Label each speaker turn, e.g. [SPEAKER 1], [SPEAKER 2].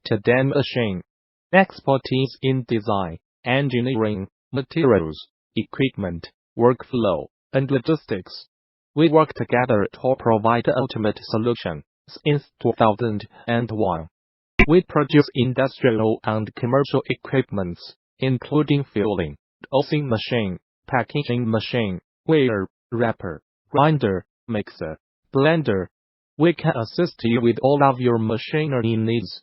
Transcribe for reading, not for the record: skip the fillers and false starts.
[SPEAKER 1] Tandem Machine. Expertise in design, engineering, materials, equipment, workflow, and logistics. We work together to provide the ultimate solution. Since 2001, we produce industrial and commercial equipments, including filling, dosing machine, packaging machine, weigher, wrapper, grinder, mixer, blender. We can assist you with all of your machinery needs.